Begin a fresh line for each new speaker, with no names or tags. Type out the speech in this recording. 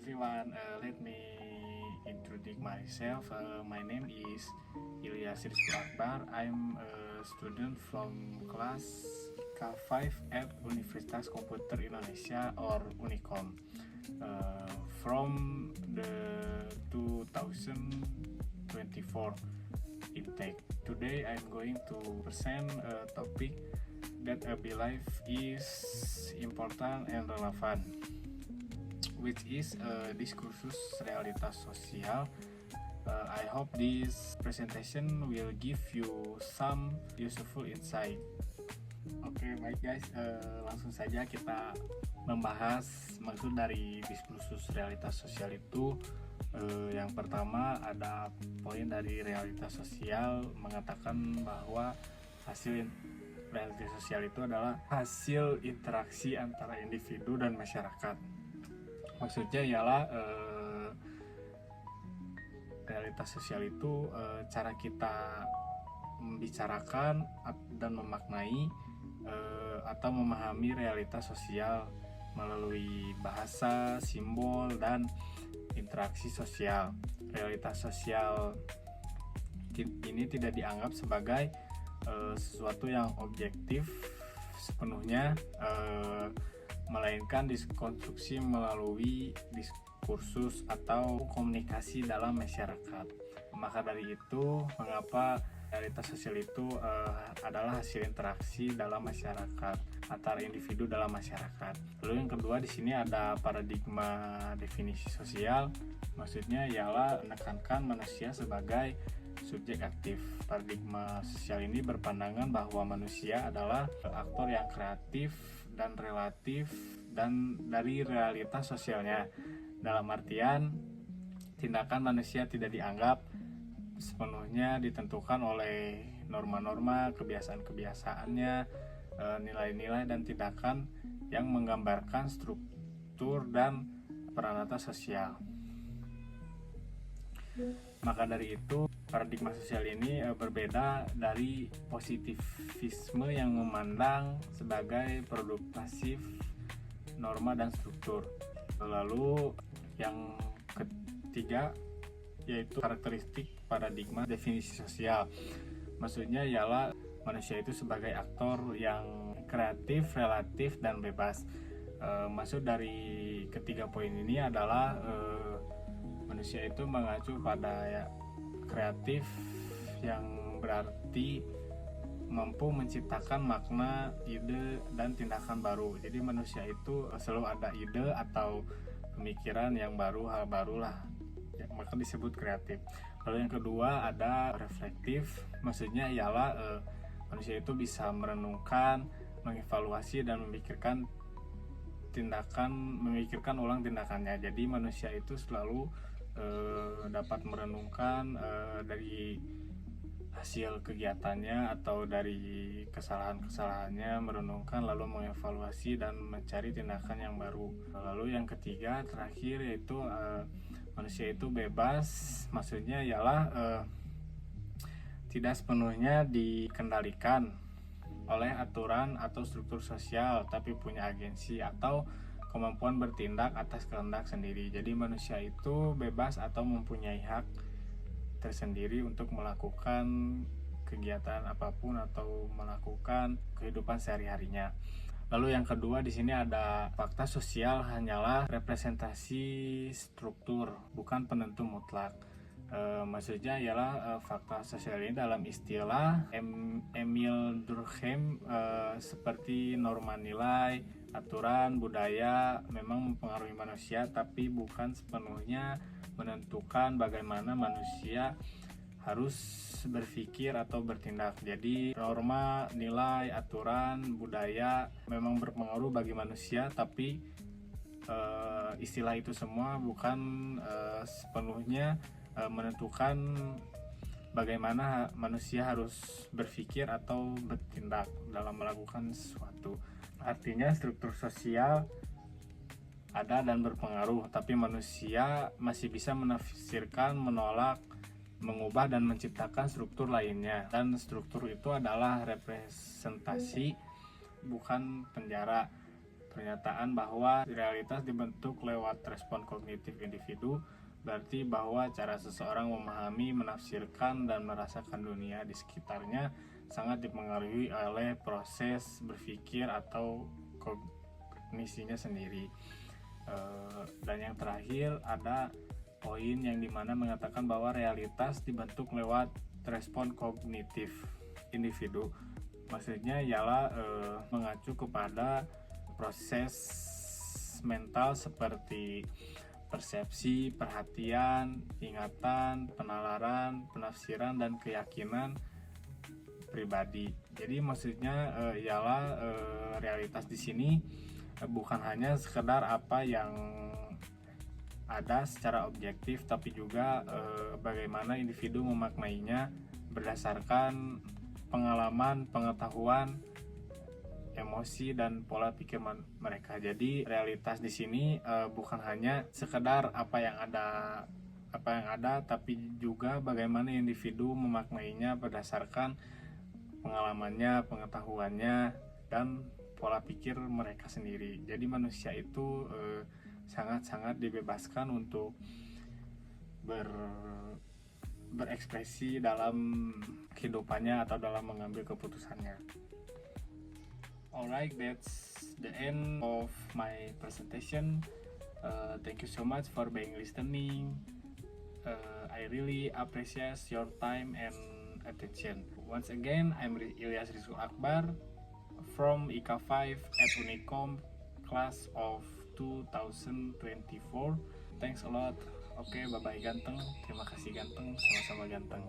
everyone, let me introduce myself. My name is Ilyas Rizky Akbar. I'm a student from class K5 at Universitas Komputer Indonesia or Unicom from the 2024 intake. Today I'm going to present a topic that I believe is important and relevant, which is diskursus realitas sosial. I hope this presentation will give you some useful insight. Oke, baik guys, langsung saja kita membahas maksud dari diskursus realitas sosial itu. Yang pertama ada poin dari realitas sosial mengatakan bahwa hasil realitas sosial itu adalah hasil interaksi antara individu dan masyarakat. Maksudnya ialah realitas sosial itu cara kita membicarakan dan memaknai atau memahami realitas sosial melalui bahasa, simbol, dan interaksi sosial. Realitas sosial ini tidak dianggap sebagai sesuatu yang objektif sepenuhnya, melainkan dikonstruksi melalui diskursus atau komunikasi dalam masyarakat. Maka dari itu, mengapa realitas sosial itu adalah hasil interaksi dalam masyarakat antara individu dalam masyarakat. Lalu yang kedua di sini ada paradigma definisi sosial. Maksudnya ialah menekankan manusia sebagai subjek aktif. Paradigma sosial ini berpandangan bahwa manusia adalah aktor yang kreatif dan relatif dan dari realitas sosialnya. Dalam artian, tindakan manusia tidak dianggap sepenuhnya ditentukan oleh norma-norma, kebiasaan-kebiasaannya, nilai-nilai dan tindakan yang menggambarkan struktur dan peranata sosial. Maka dari itu, paradigma sosial ini berbeda dari positivisme yang memandang sebagai produk pasif norma dan struktur. Lalu yang ketiga yaitu karakteristik paradigma definisi sosial. Maksudnya ialah manusia itu sebagai aktor yang kreatif, relatif, dan bebas. Maksud dari ketiga poin ini adalah manusia itu mengacu pada kreatif yang berarti mampu menciptakan makna, ide, dan tindakan baru. Jadi manusia itu selalu ada ide atau pemikiran yang baru, hal barulah, maka disebut kreatif. Lalu yang kedua ada reflektif. Maksudnya ialah manusia itu bisa merenungkan, mengevaluasi, dan memikirkan ulang tindakannya. Jadi manusia itu selalu dapat merenungkan dari hasil kegiatannya atau dari kesalahan-kesalahannya, merenungkan lalu mengevaluasi dan mencari tindakan yang baru. Lalu yang ketiga terakhir yaitu manusia itu bebas. Maksudnya ialah tidak sepenuhnya dikendalikan oleh aturan atau struktur sosial, tapi punya agensi atau kemampuan bertindak atas kehendak sendiri. Jadi manusia itu bebas atau mempunyai hak tersendiri untuk melakukan kegiatan apapun atau melakukan kehidupan sehari-harinya. Lalu yang kedua di sini ada fakta sosial hanyalah representasi struktur, bukan penentu mutlak. Maksudnya ialah fakta sosial ini dalam istilah Emil Durkheim seperti norma nilai, aturan, budaya memang mempengaruhi manusia, tapi bukan sepenuhnya menentukan bagaimana manusia harus berpikir atau bertindak. Jadi norma, nilai, aturan, budaya memang berpengaruh bagi manusia, tapi istilah itu semua bukan sepenuhnya menentukan bagaimana manusia harus berpikir atau bertindak dalam melakukan sesuatu. Artinya struktur sosial ada dan berpengaruh, tapi manusia masih bisa menafsirkan, menolak, mengubah, dan menciptakan struktur lainnya. Dan struktur itu adalah representasi, bukan penjara. Pernyataan bahwa realitas dibentuk lewat respon kognitif individu berarti bahwa cara seseorang memahami, menafsirkan, dan merasakan dunia di sekitarnya sangat dipengaruhi oleh proses berpikir atau kognisinya sendiri. Dan yang terakhir ada poin yang dimana mengatakan bahwa realitas dibentuk lewat respon kognitif individu. Maksudnya ialah mengacu kepada proses mental seperti persepsi, perhatian, ingatan, penalaran, penafsiran, dan keyakinan pribadi. Jadi maksudnya ialah realitas di sini bukan hanya sekedar apa yang ada secara objektif, tapi juga bagaimana individu memaknainya berdasarkan pengalaman, pengetahuan, emosi, dan pola pikir mereka. Jadi realitas di sini bukan hanya sekedar apa yang ada, tapi juga bagaimana individu memaknainya berdasarkan pengalamannya, pengetahuannya, dan pola pikir mereka sendiri. Jadi manusia itu sangat-sangat dibebaskan untuk berekspresi dalam kehidupannya atau dalam mengambil keputusannya. Alright, that's the end of my presentation. Thank you so much for being listening. I really appreciate your time and attention. Once again, I'm Ilyas Rizul Akbar from IKA 5 at Unicom, class of 2024. Thanks a lot. Oke, bye-bye ganteng. Terima kasih ganteng, sama-sama ganteng.